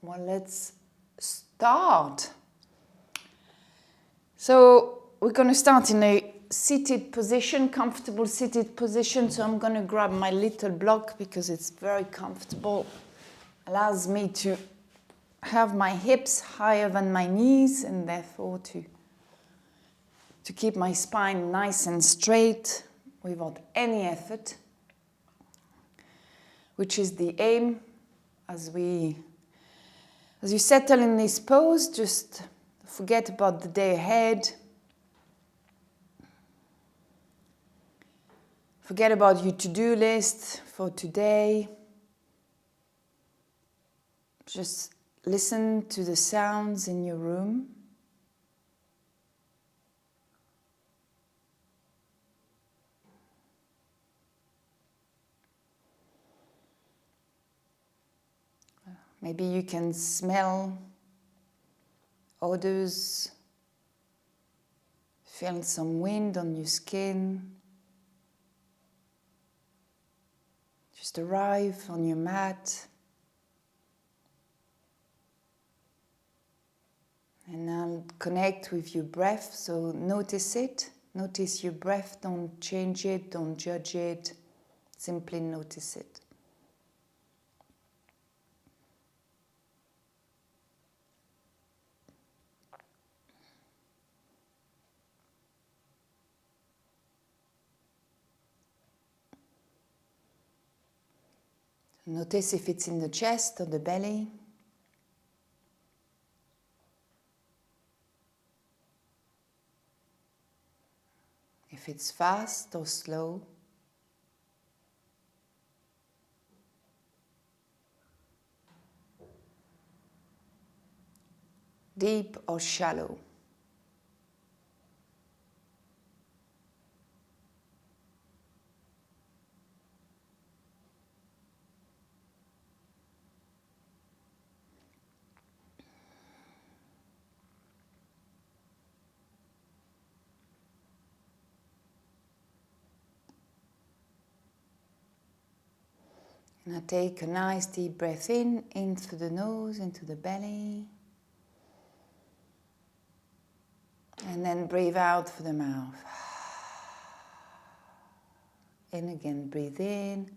Well, let's start. So we're going to start in a seated position, comfortable seated position. So I'm going to grab my little block because it's very comfortable. Allows me to have my hips higher than my knees and therefore to keep my spine nice and straight without any effort, which is the aim. As you settle in this pose, just forget about the day ahead. Forget about your to-do list for today. Just listen to the sounds in your room. Maybe you can smell odors, feel some wind on your skin. Just arrive on your mat. And now connect with your breath, so notice it. Notice your breath, don't change it, don't judge it. Simply notice it. Notice if it's in the chest or the belly. If it's fast or slow. Deep or shallow. Now take a nice deep breath in through the nose, into the belly. And then breathe out through the mouth. In again, breathe in.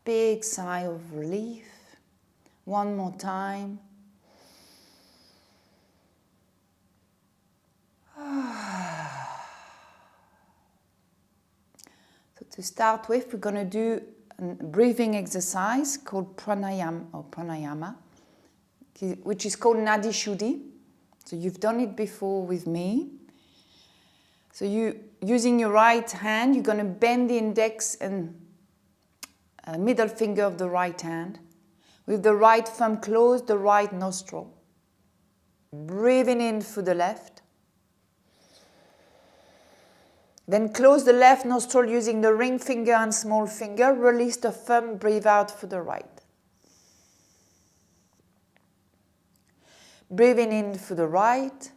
Big sigh of relief. One more time. So to start with, we're going to do a breathing exercise called pranayama, which is called Nadi Shuddhi. So you've done it before with me. So using your right hand, you're going to bend the index and middle finger of the right hand. With the right thumb, close the right nostril. Breathing in through the left. Then close the left nostril using the ring finger and small finger. Release the thumb, breathe out through the right. Breathing in through the right.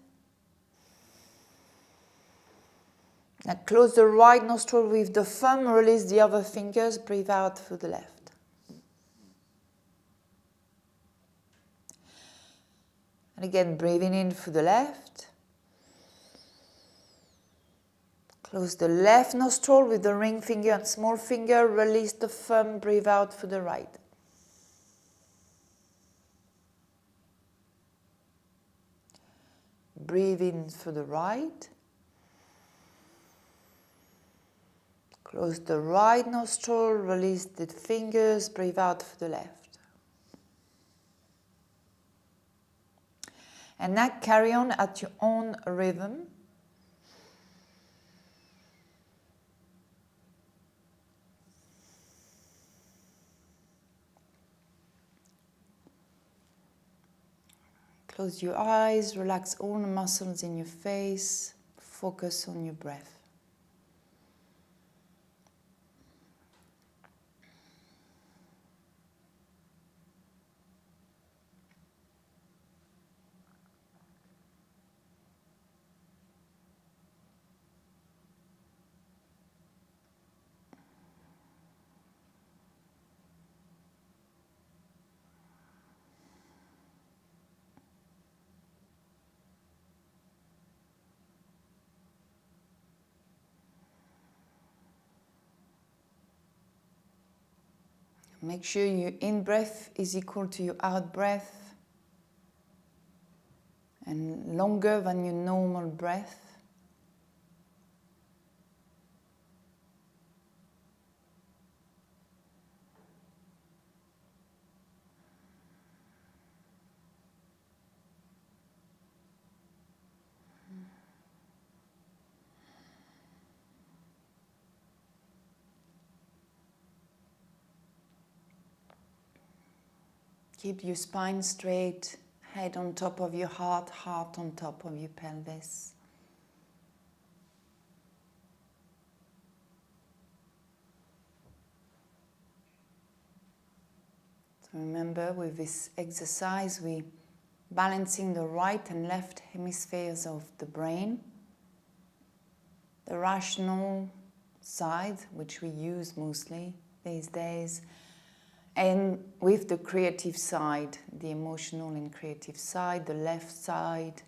Now close the right nostril with the thumb, release the other fingers, breathe out through the left. And again, breathing in through the left. Close the left nostril with the ring finger and small finger, release the thumb, breathe out through the right. Breathe in through the right. Close the right nostril, release the fingers, breathe out through the left. And now carry on at your own rhythm. Close your eyes, relax all the muscles in your face, focus on your breath. Make sure your in-breath is equal to your out-breath and longer than your normal breath. Keep your spine straight, head on top of your heart, heart on top of your pelvis. So remember, with this exercise, we're balancing the right and left hemispheres of the brain. The rational side, which we use mostly these days, and with the creative side, the emotional and creative side, the left side.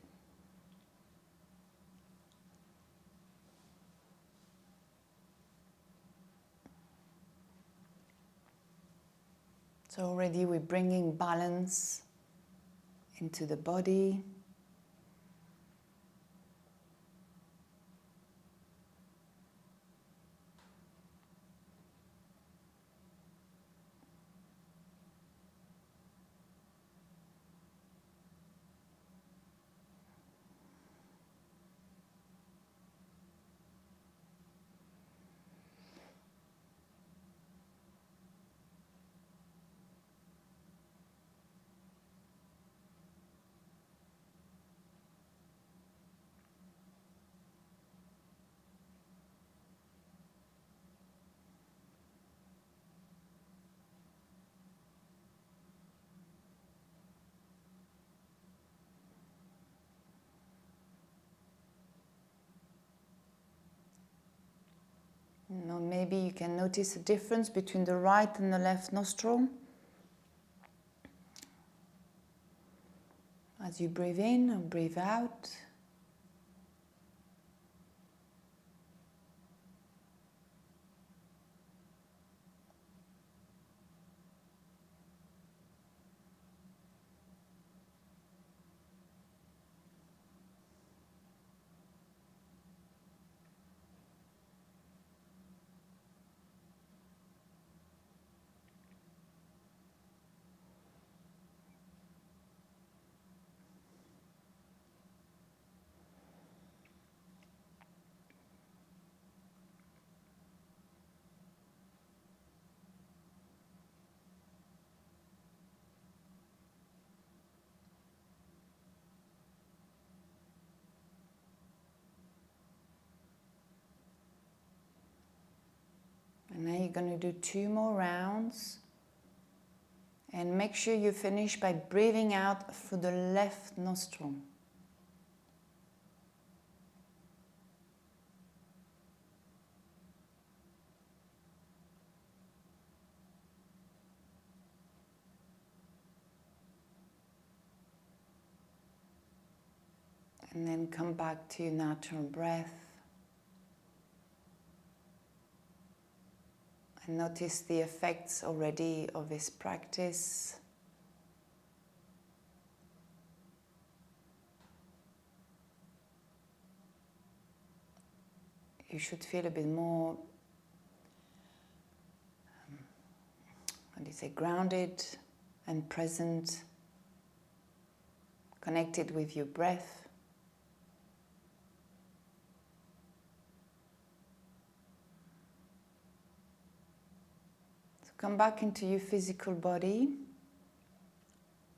So already we're bringing balance into the body. Now maybe you can notice a difference between the right and the left nostril. As you breathe in and breathe out. And now you're going to do 2 more rounds. And make sure you finish by breathing out through the left nostril. And then come back to your natural breath. And notice the effects already of this practice. You should feel a bit more, grounded and present, connected with your breath. So come back into your physical body.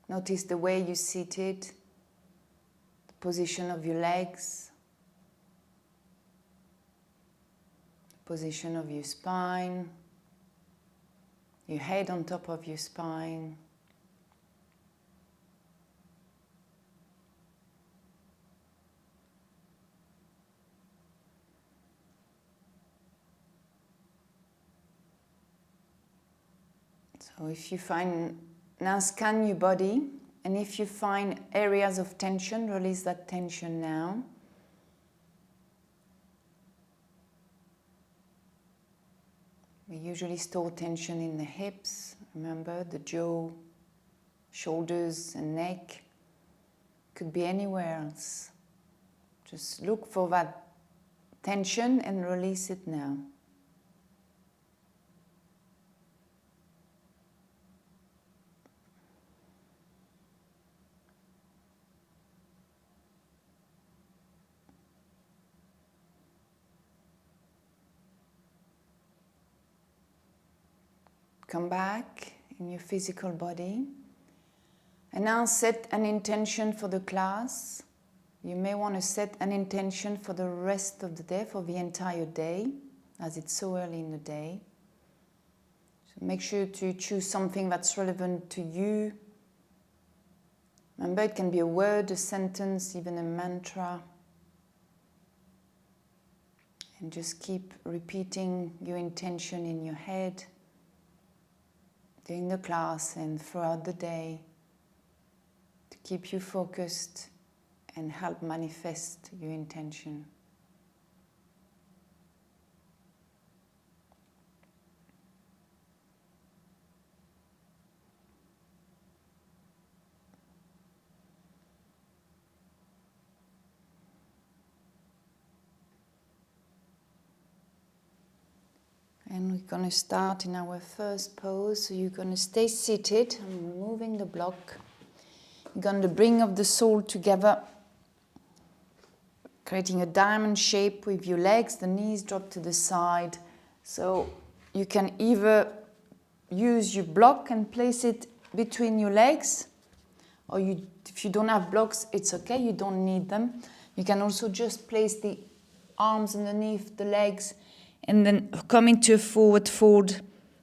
Notice the way you're seated, the position of your legs, the position of your spine, your head on top of your spine. So if you find, now scan your body, and if you find areas of tension, release that tension now. We usually store tension in the hips, remember, the jaw, shoulders and neck. Could be anywhere else. Just look for that tension and release it now. Come back in your physical body and now set an intention for the class. You may want to set an intention for the rest of the day, for the entire day, as it's so early in the day. So make sure to choose something that's relevant to you. Remember, it can be a word, a sentence, even a mantra. And just keep repeating your intention in your head during the class and throughout the day to keep you focused and help manifest your intention. And we're going to start in our first pose. So you're going to stay seated. I'm removing the block. You're going to bring up the soul together, creating a diamond shape with your legs. The knees drop to the side. So you can either use your block and place it between your legs, or if you don't have blocks, it's okay, you don't need them. You can also just place the arms underneath the legs and then come into a forward fold.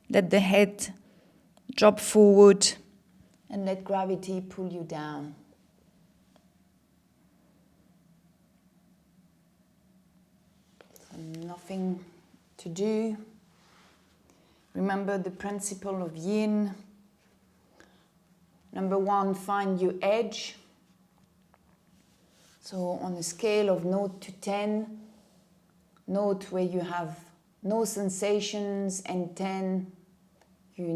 Let the head drop forward and let gravity pull you down. So nothing to do. Remember the principle of yin. Number 1, find your edge. So on a scale of 0 to 10, note where you have no sensations and 10 you're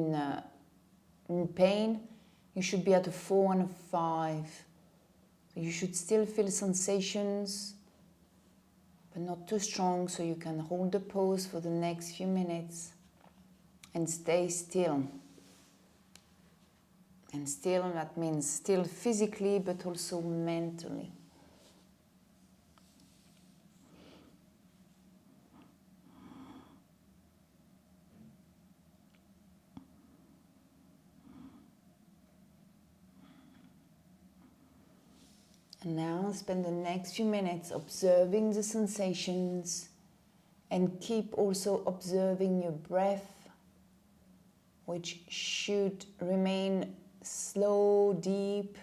in pain. You should be at a 4 and a 5. So you should still feel sensations, but not too strong, so you can hold the pose for the next few minutes and stay still. And still, that means still physically, but also mentally. And now spend the next few minutes observing the sensations and keep also observing your breath, which should remain slow, deep.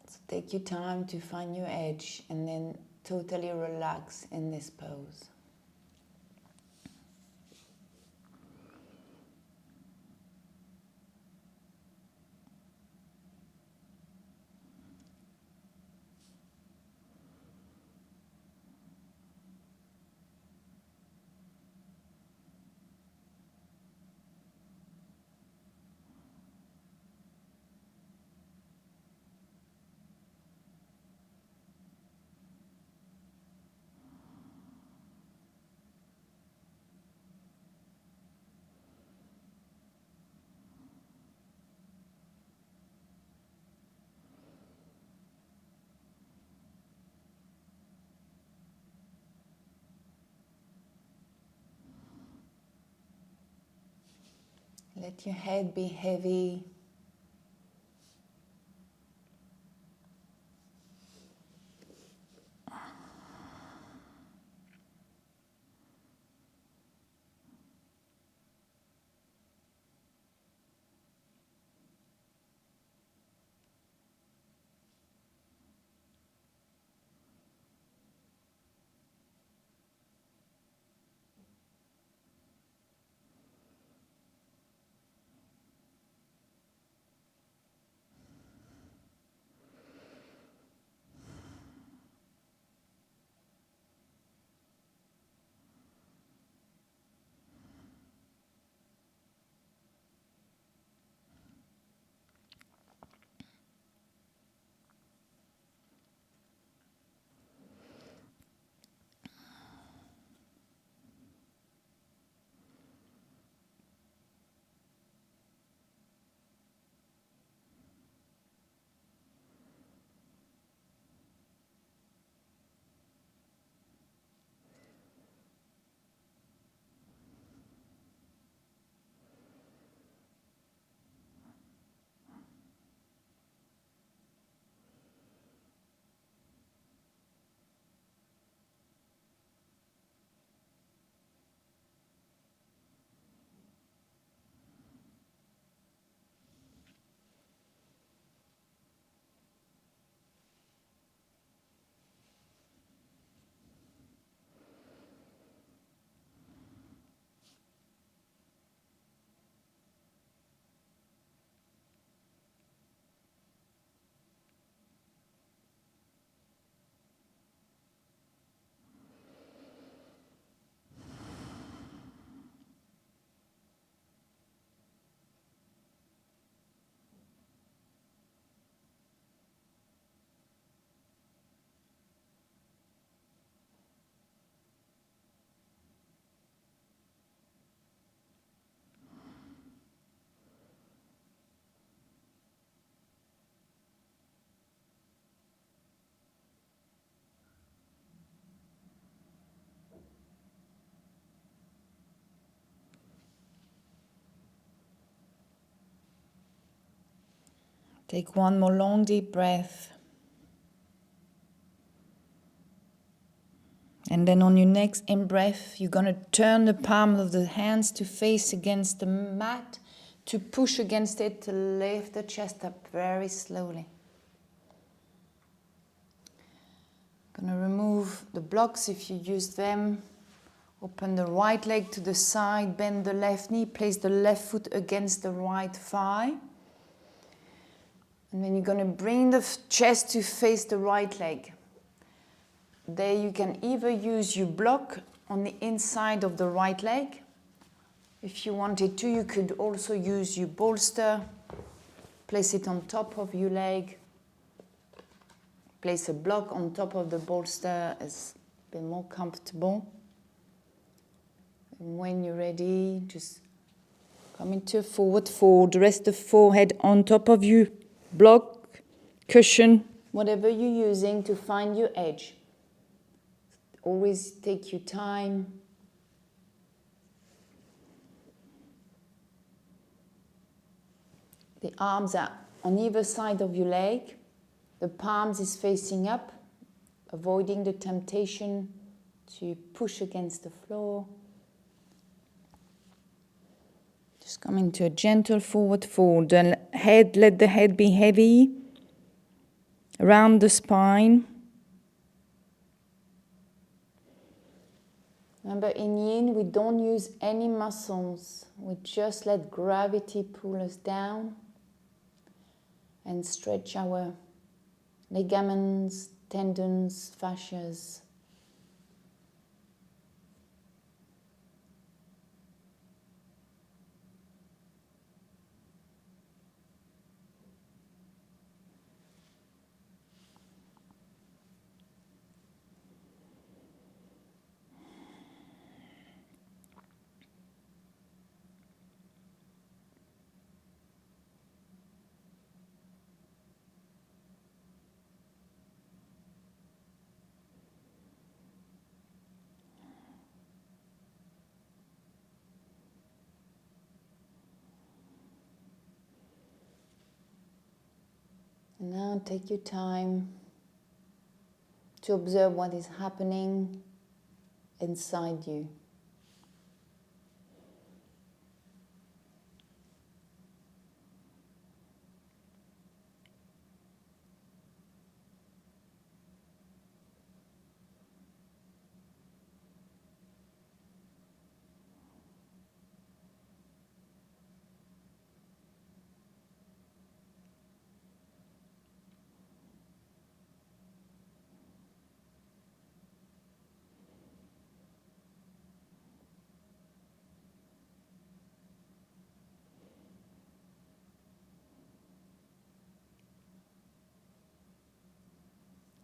So take your time to find your edge and then totally relax in this pose. Let your head be heavy. Take one more long deep breath. And then on your next in-breath, you're going to turn the palm of the hands to face against the mat, to push against it, to lift the chest up very slowly. Going to remove the blocks if you use them. Open the right leg to the side, bend the left knee, place the left foot against the right thigh. And then you're going to bring the chest to face the right leg. There you can either use your block on the inside of the right leg. If you wanted to, you could also use your bolster. Place it on top of your leg. Place a block on top of the bolster. It's a bit more comfortable. And when you're ready, just come into a forward fold. Rest the forehead on top of you. Block, cushion, whatever you're using to find your edge. Always take your time. The arms are on either side of your leg. The palms is facing up, avoiding the temptation to push against the floor. Just come into a gentle forward fold. The head, let the head be heavy around the spine. Remember, in Yin, we don't use any muscles. We just let gravity pull us down and stretch our ligaments, tendons, fascias. And now take your time to observe what is happening inside you.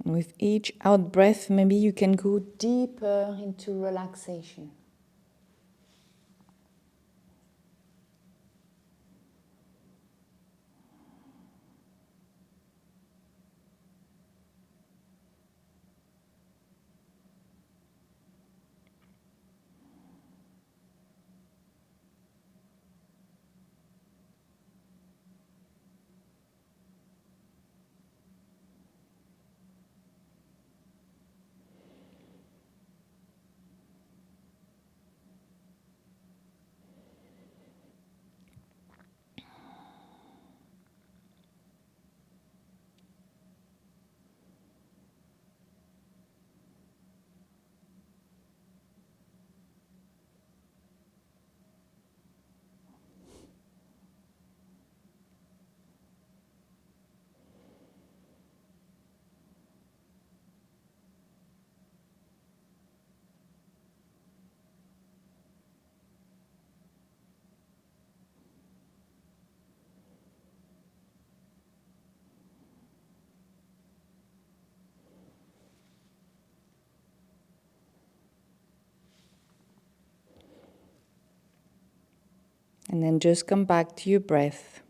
And with each out breath, maybe you can go deeper into relaxation. And then just come back to your breath.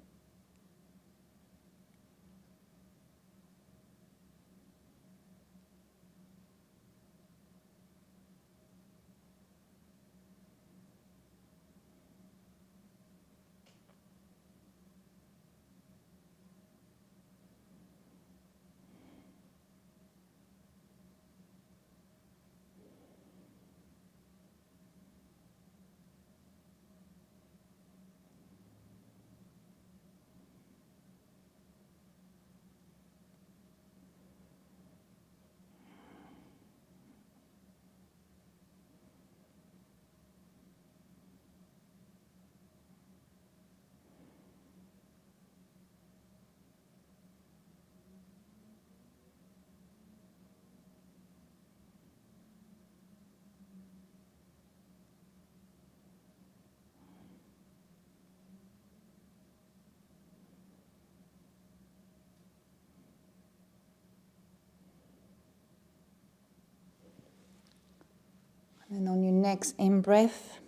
And on your next in-breath,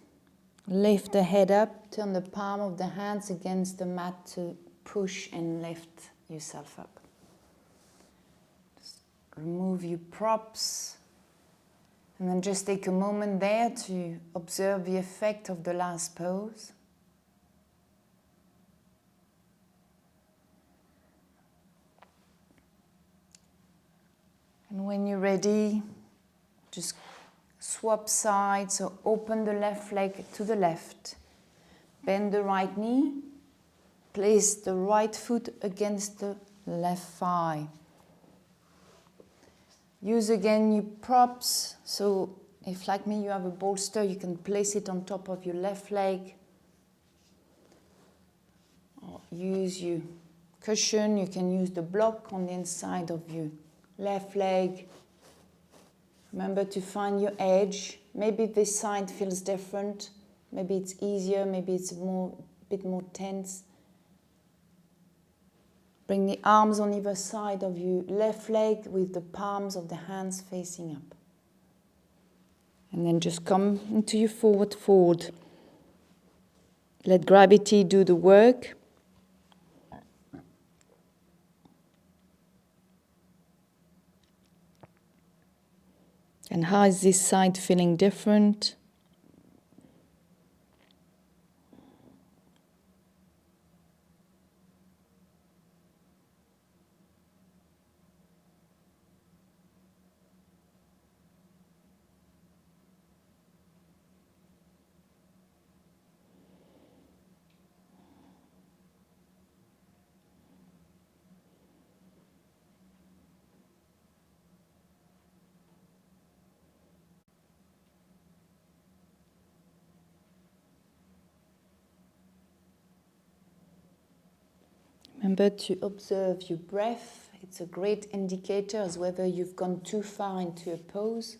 lift the head up, turn the palm of the hands against the mat to push and lift yourself up. Just remove your props, and then just take a moment there to observe the effect of the last pose. And when you're ready, just swap sides, so open the left leg to the left, bend the right knee, place the right foot against the left thigh. Use again your props, so if like me you have a bolster, you can place it on top of your left leg. Or use your cushion, you can use the block on the inside of your left leg. Remember to find your edge. Maybe this side feels different. Maybe it's easier, maybe it's a bit more tense. Bring the arms on either side of your left leg with the palms of the hands facing up. And then just come into your forward fold. Let gravity do the work. And how is this side feeling different? Remember to observe your breath. It's a great indicator as whether you've gone too far into a pose.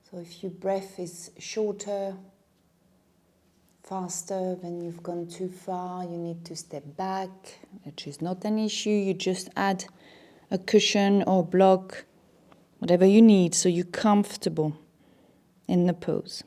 So if your breath is shorter, faster, then you've gone too far, you need to step back, which is not an issue. You just add a cushion or block, whatever you need, so you're comfortable in the pose.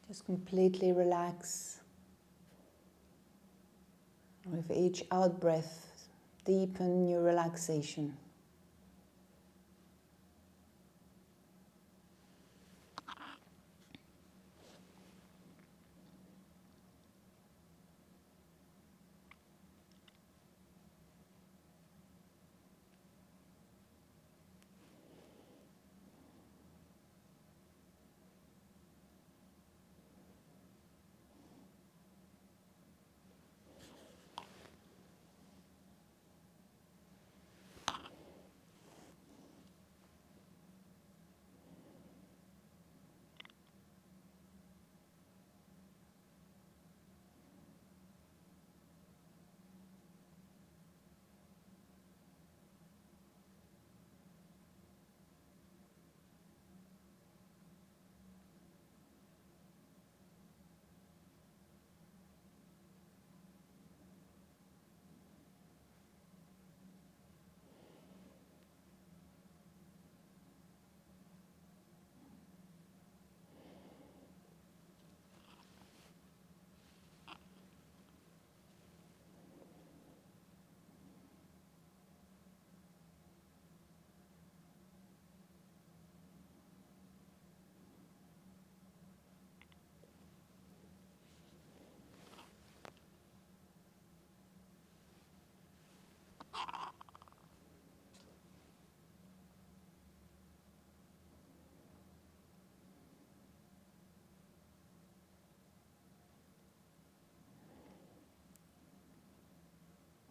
Just completely relax. With each out-breath, deepen your relaxation.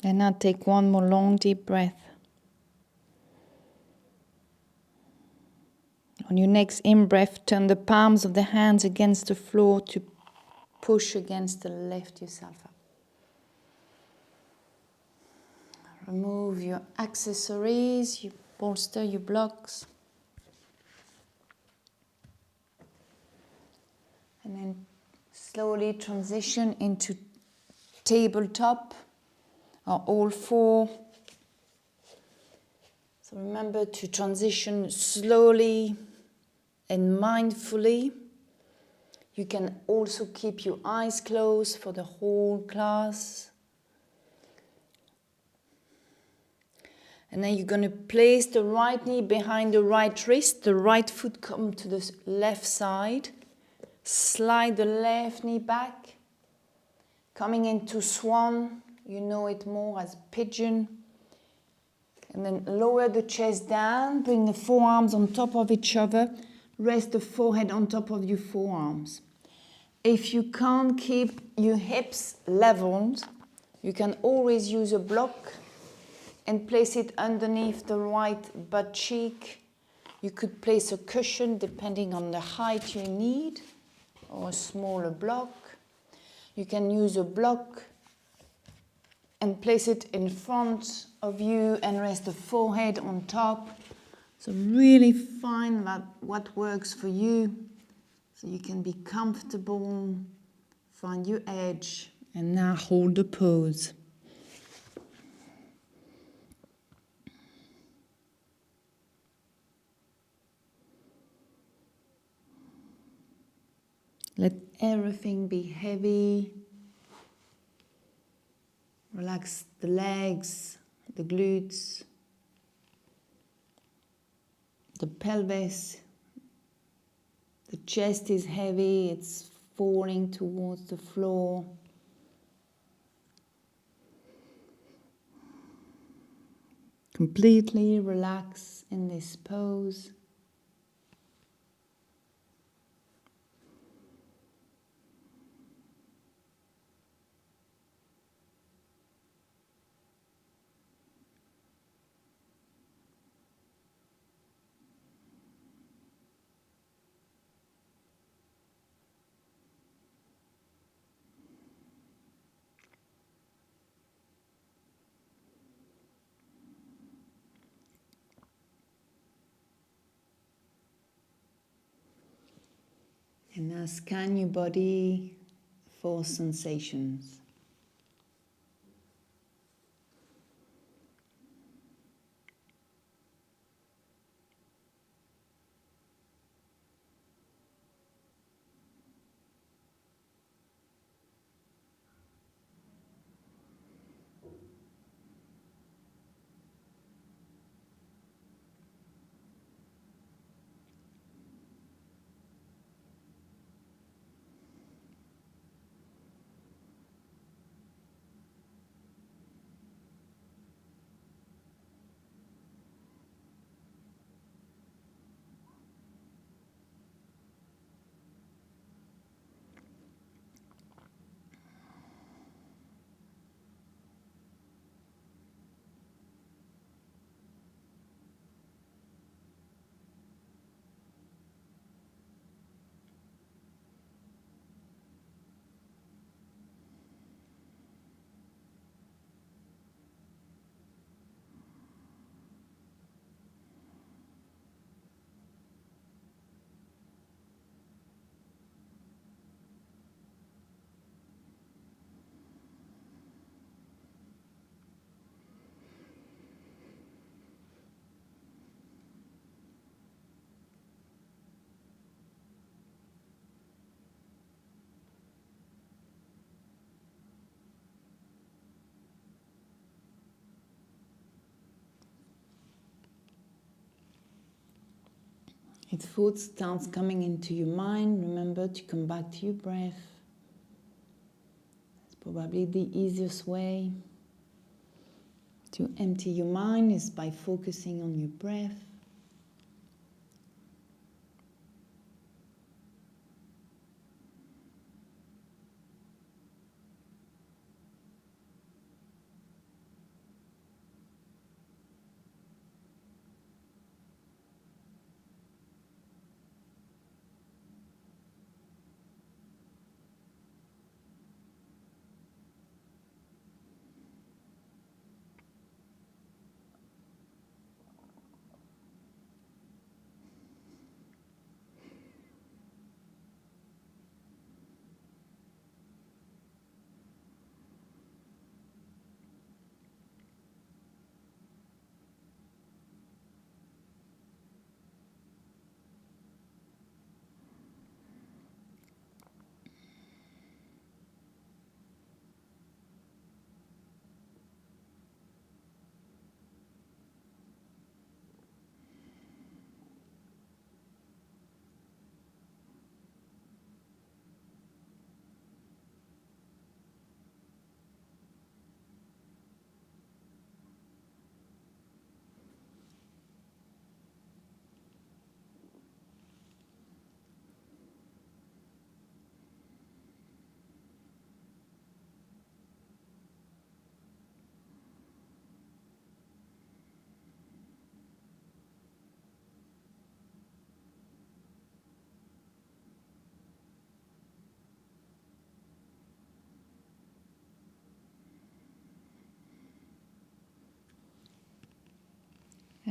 And now take one more long deep breath. On your next in-breath, turn the palms of the hands against the floor to push against the lift yourself up. Remove your accessories, your bolster, your blocks. And then slowly transition into tabletop or all four. So remember to transition slowly and mindfully. You can also keep your eyes closed for the whole class. And then you're going to place the right knee behind the right wrist, the right foot come to the left side. Slide the left knee back. Coming into swan, you know it more as pigeon. And then lower the chest down, bring the forearms on top of each other. Rest the forehead on top of your forearms. If you can't keep your hips leveled, you can always use a block and place it underneath the right butt cheek. You could place a cushion depending on the height you need, or a smaller block. You can use a block and place it in front of you and rest the forehead on top. So really find what works for you so you can be comfortable, find your edge, and now hold the pose. Let everything be heavy. Relax the legs, the glutes, the pelvis. The chest is heavy, it's falling towards the floor. Completely relax in this pose. And now scan your body for sensations. If thoughts starts coming into your mind, remember to come back to your breath. It's probably the easiest way to empty your mind is by focusing on your breath.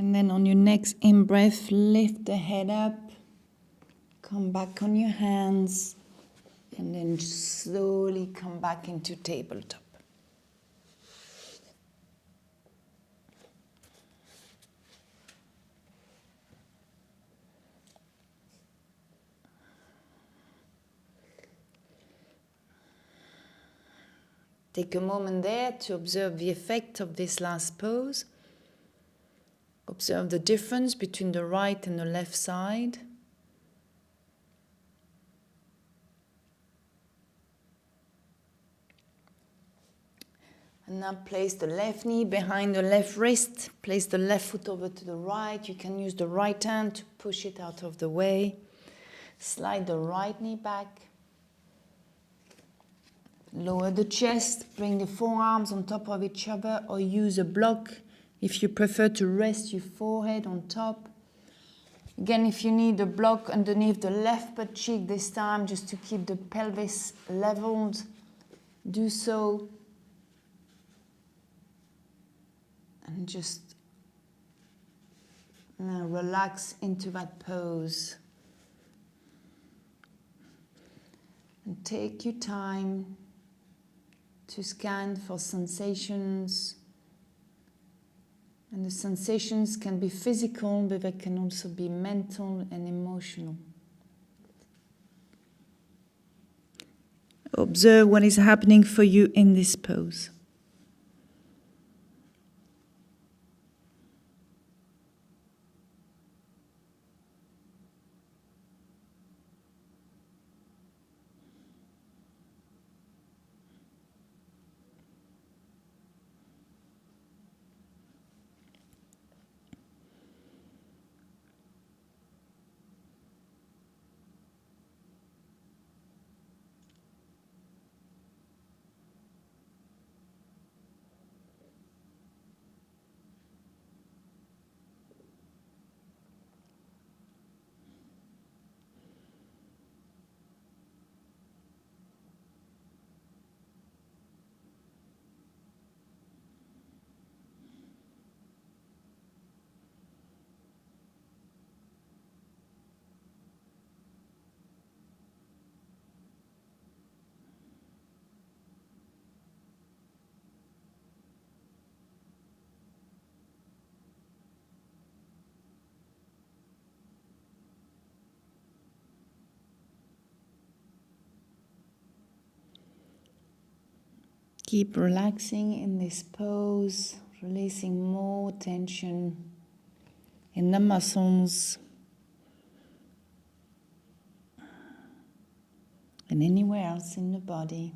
And then on your next in-breath, lift the head up, come back on your hands, and then slowly come back into tabletop. Take a moment there to observe the effect of this last pose. Observe the difference between the right and the left side. And now place the left knee behind the left wrist. Place the left foot over to the right. You can use the right hand to push it out of the way. Slide the right knee back. Lower the chest. Bring the forearms on top of each other, or use a block if you prefer to rest your forehead on top. Again, if you need a block underneath the left butt cheek this time, just to keep the pelvis leveled, do so. And just now relax into that pose. And take your time to scan for sensations. And the sensations can be physical, but they can also be mental and emotional. Observe what is happening for you in this pose. Keep relaxing in this pose, releasing more tension in the muscles and anywhere else in the body.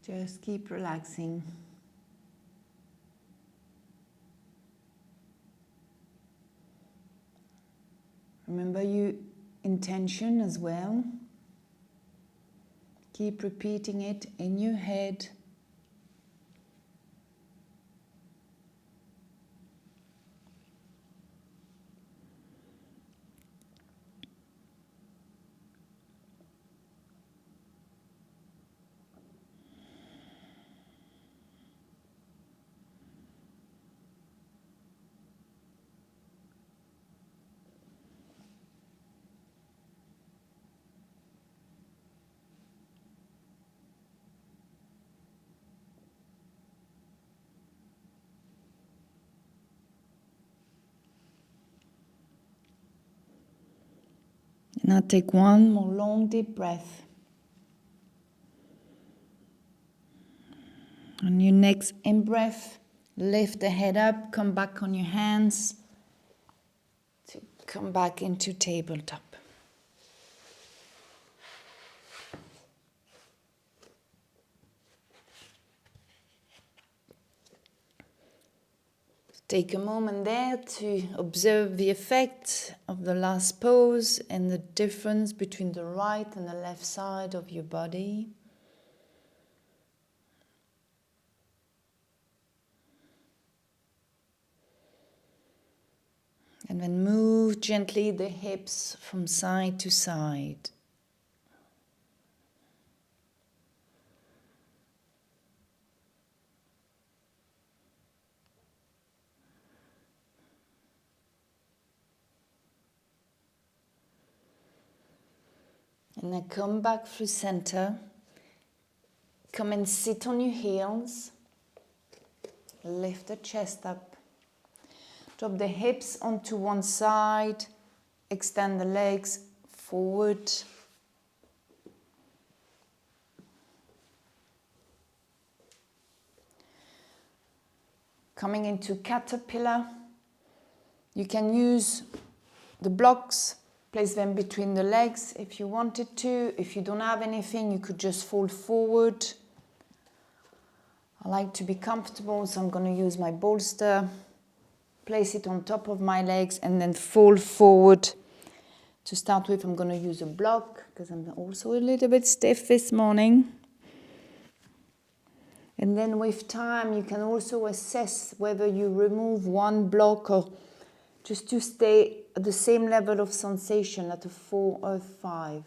Just keep relaxing. Remember your intention as well. Keep repeating it in your head. Now take one more long deep breath. On your next in-breath, lift the head up, come back on your hands to come back into tabletop. Take a moment there to observe the effect of the last pose and the difference between the right and the left side of your body. And then move gently the hips from side to side. And then come back through center. Come and sit on your heels. Lift the chest up. Drop the hips onto one side. Extend the legs forward. Coming into caterpillar. You can use the blocks, place them between the legs if you wanted to. If you don't have anything, you could just fold forward. I like to be comfortable, so I'm going to use my bolster, place it on top of my legs, and then fold forward. To start with, I'm going to use a block, because I'm also a little bit stiff this morning. And then with time, you can also assess whether you remove one block or just to stay at the same level of sensation at a 4 or 5.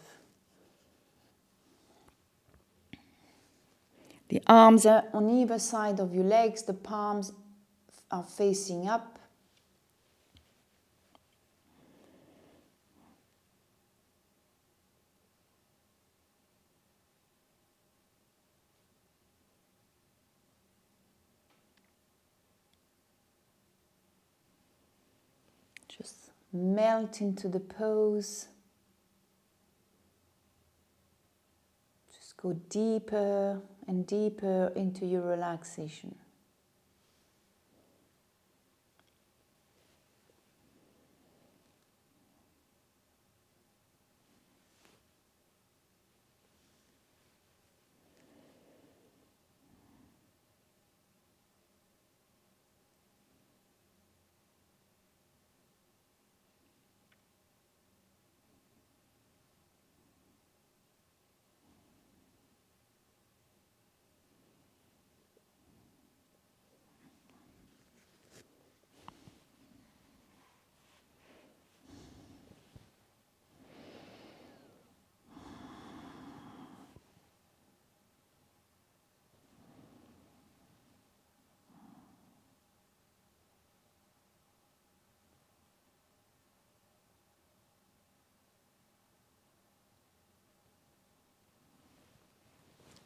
The arms are on either side of your legs. The palms are facing up. Just melt into the pose. Just go deeper and deeper into your relaxation.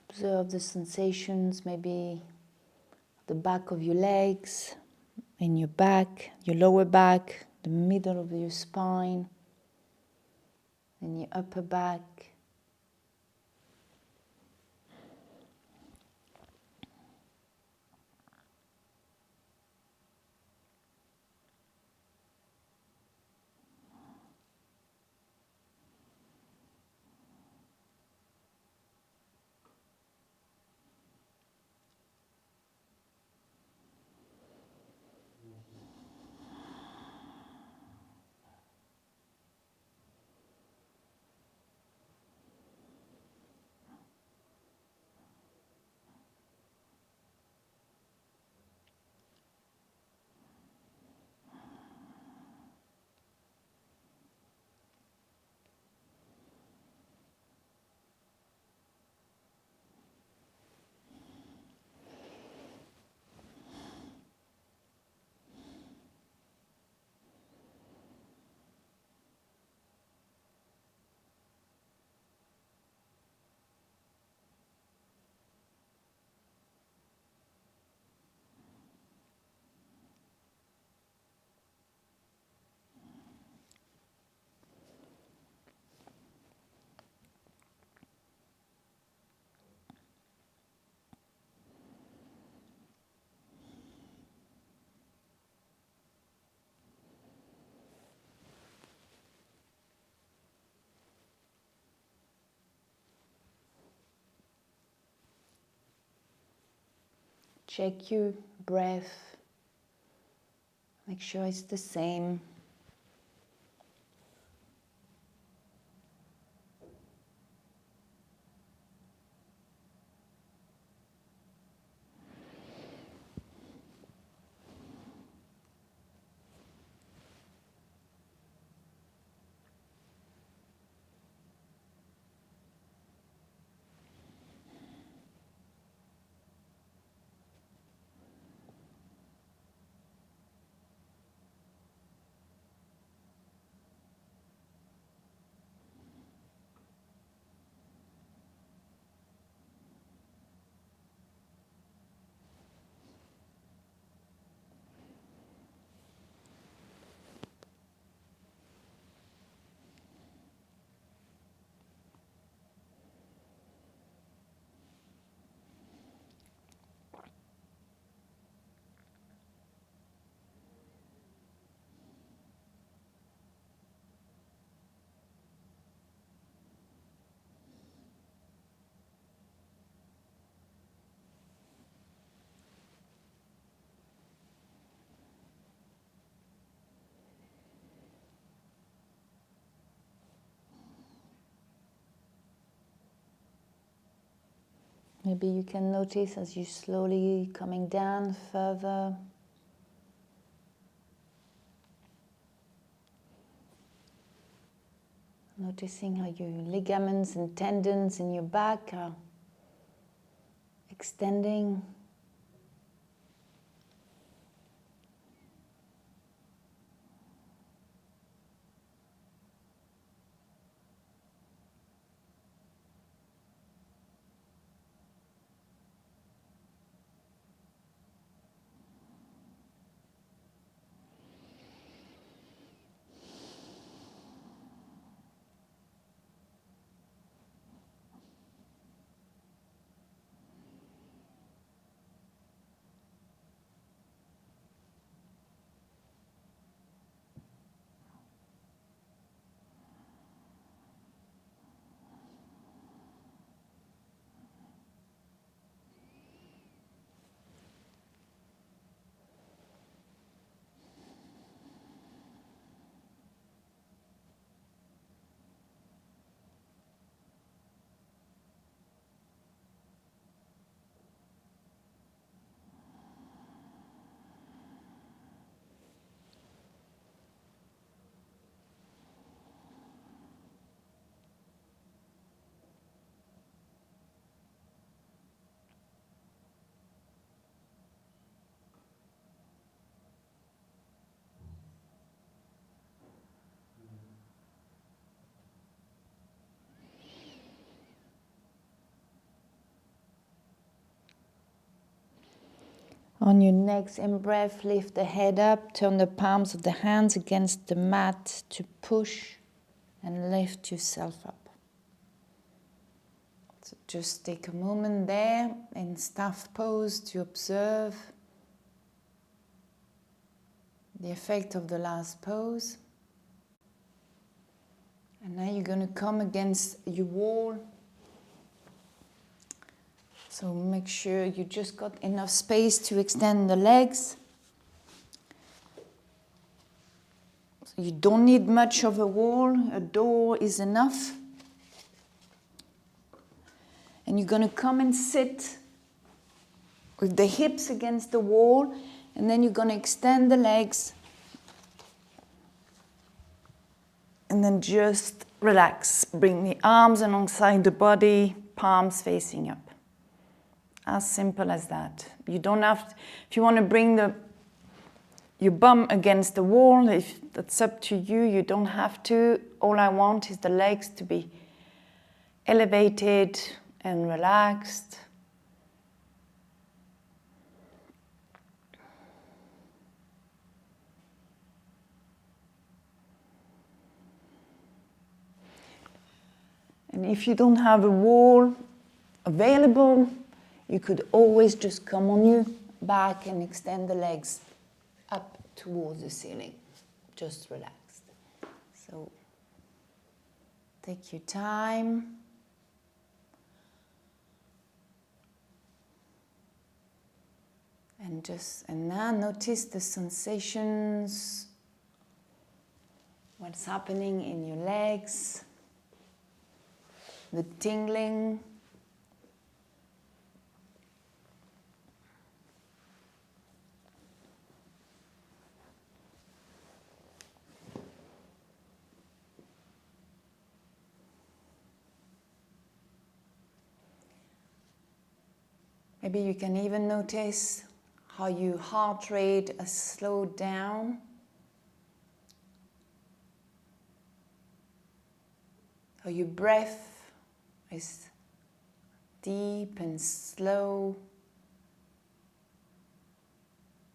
Observe the sensations, maybe the back of your legs, in your back, your lower back, the middle of your spine, and your upper back. check your breath. Make sure it's the same. Maybe you can notice as you slowly coming down further. Noticing how your ligaments and tendons in your back are extending. On your next in-breath, lift the head up, turn the palms of the hands against the mat to push and lift yourself up. So just take a moment there in staff pose to observe the effect of the last pose. And now you're going to come against your wall. So make sure you just got enough space to extend the legs. So you don't need much of a wall, a door is enough. And you're going to come and sit with the hips against the wall, and then you're going to extend the legs. And then just relax. Bring the arms alongside the body, palms facing up. As simple as that. You don't have to, if you want to bring your bum against the wall, if that's up to you, you don't have to. All I want is the legs to be elevated and relaxed. And if you don't have a wall available, you could always just come on your back and extend the legs up towards the ceiling, just relaxed. So take your time. And now notice the sensations, what's happening in your legs, the tingling. Maybe you can even notice how your heart rate has slowed down. How your breath is deep and slow.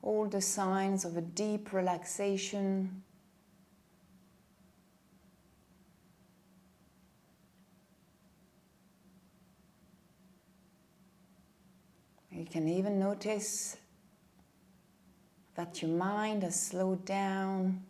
All the signs of a deep relaxation. You can even notice that your mind has slowed down.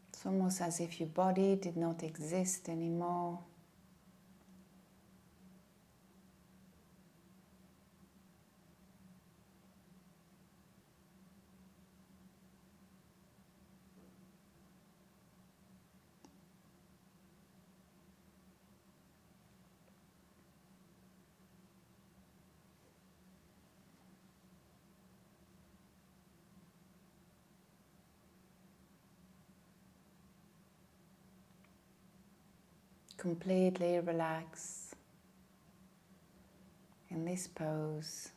It's almost as if your body did not exist anymore. Completely relax in this pose.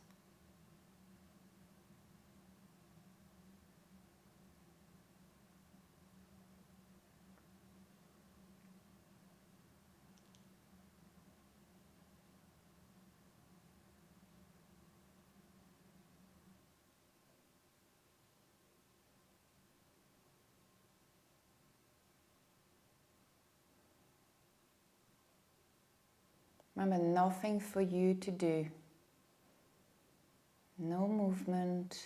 Remember, nothing for you to do. No movement.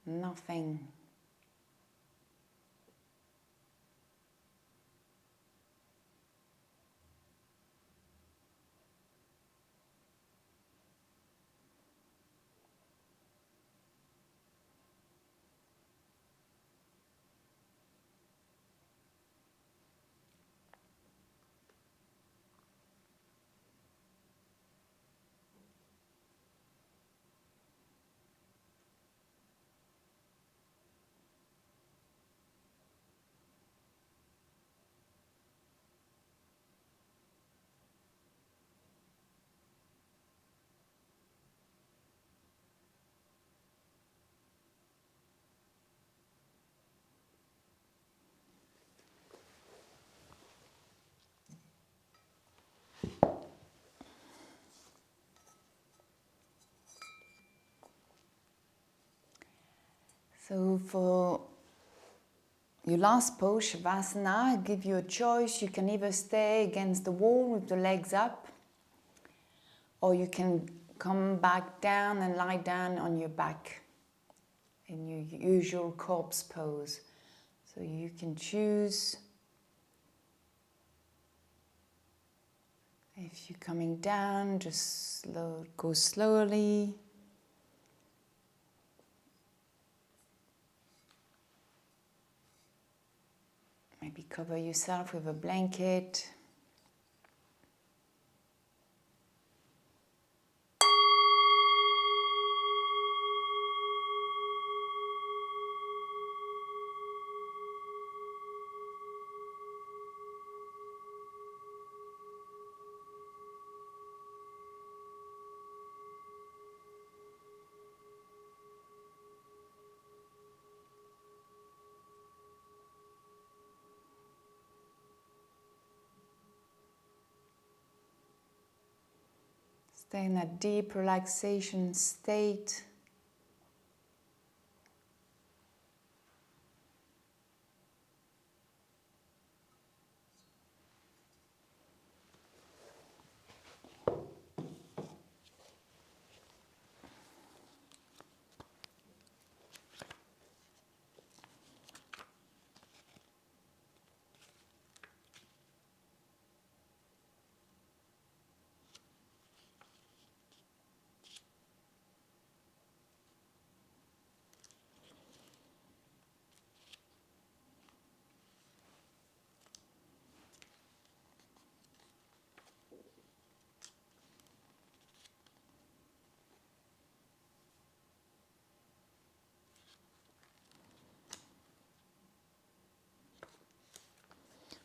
Nothing. So for your last pose, Shavasana, I give you a choice. You can either stay against the wall with the legs up, or you can come back down and lie down on your back in your usual corpse pose. So you can choose. If you're coming down, just go slowly. Maybe cover yourself with a blanket. Stay in a deep relaxation state.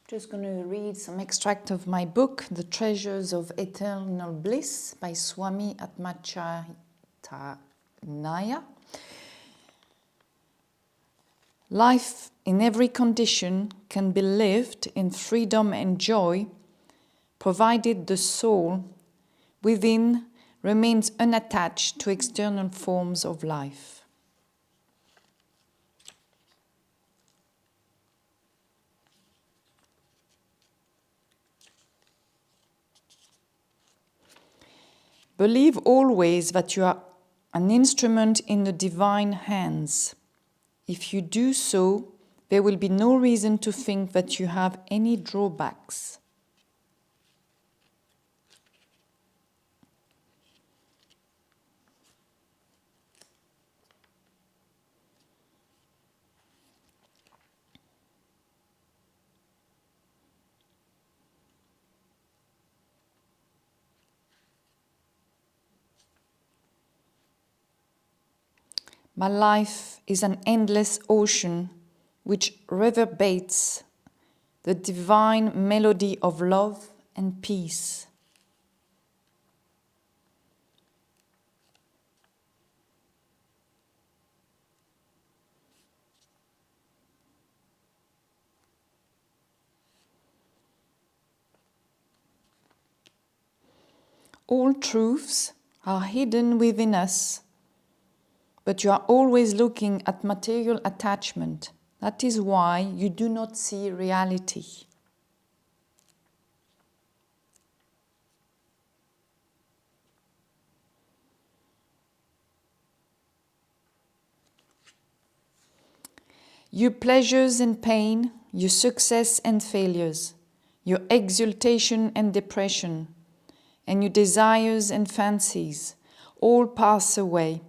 Just going to read some extract of my book, The Treasures of Eternal Bliss by Swami Atmacharyanaya. Life in every condition can be lived in freedom and joy, provided the soul within remains unattached to external forms of life. Believe always that you are an instrument in the divine hands. If you do so, there will be no reason to think that you have any drawbacks. My life is an endless ocean which reverberates the divine melody of love and peace. All truths are hidden within us, but you are always looking at material attachment. That is why you do not see reality. Your pleasures and pain, your success and failures, your exultation and depression, and your desires and fancies all pass away.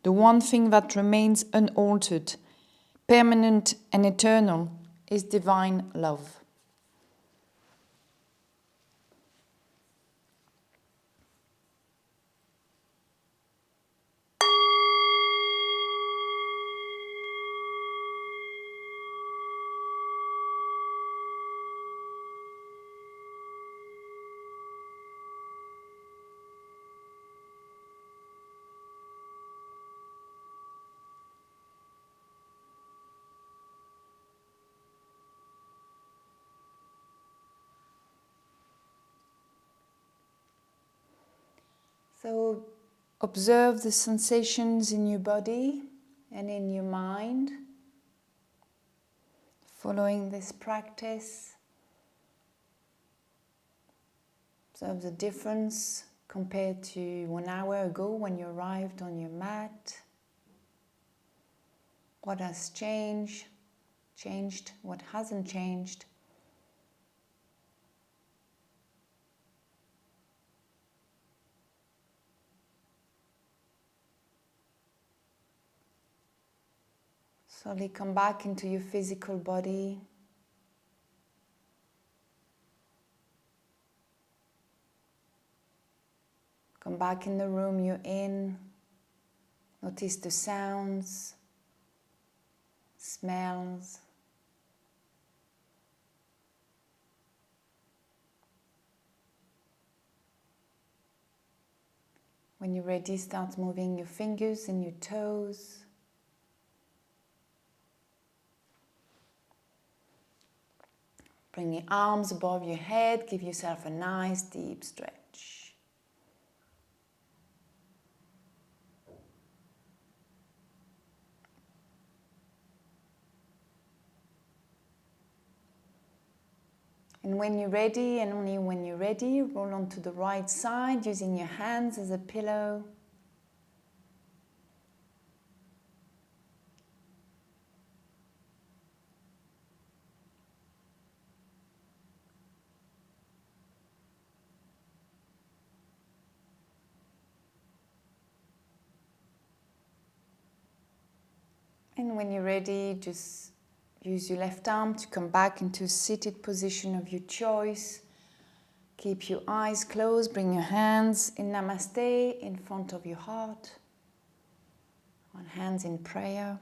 The one thing that remains unaltered, permanent and eternal, is divine love. So observe the sensations in your body and in your mind. Following this practice, observe the difference compared to 1 hour ago when you arrived on your mat. What has changed, what hasn't changed. Slowly come back into your physical body. Come back in the room you're in. Notice the sounds, smells. When you're ready, start moving your fingers and your toes. Bring your arms above your head, give yourself a nice deep stretch. And when you're ready, and only when you're ready, roll onto the right side using your hands as a pillow. And when you're ready, just use your left arm to come back into a seated position of your choice. Keep your eyes closed, bring your hands in Namaste in front of your heart. On hands in prayer.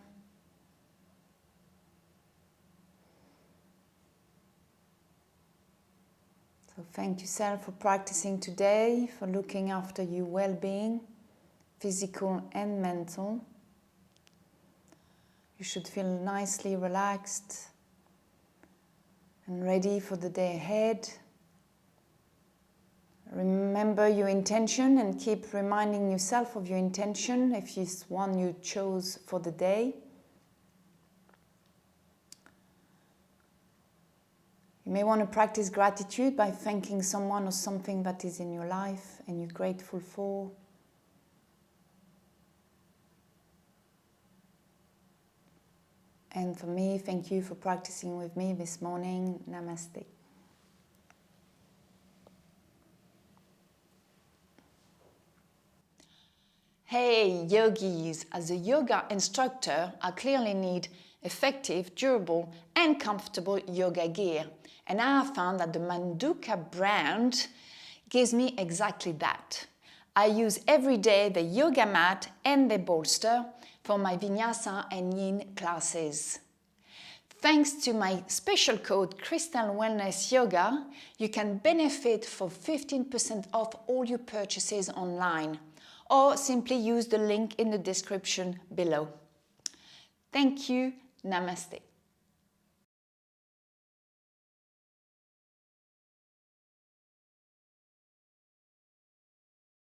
So thank yourself for practicing today, for looking after your well-being, physical and mental. You should feel nicely relaxed and ready for the day ahead. Remember your intention and keep reminding yourself of your intention if it's one you chose for the day. You may want to practice gratitude by thanking someone or something that is in your life and you're grateful for. And for me, thank you for practicing with me this morning. Namaste. Hey yogis, as a yoga instructor, I clearly need effective, durable and comfortable yoga gear. And I have found that the Manduka brand gives me exactly that. I use every day the yoga mat and the bolster for my Vinyasa and Yin classes. Thanks to my special code Crystal Wellness Yoga, you can benefit for 15% off all your purchases online, or simply use the link in the description below. Thank you. Namaste.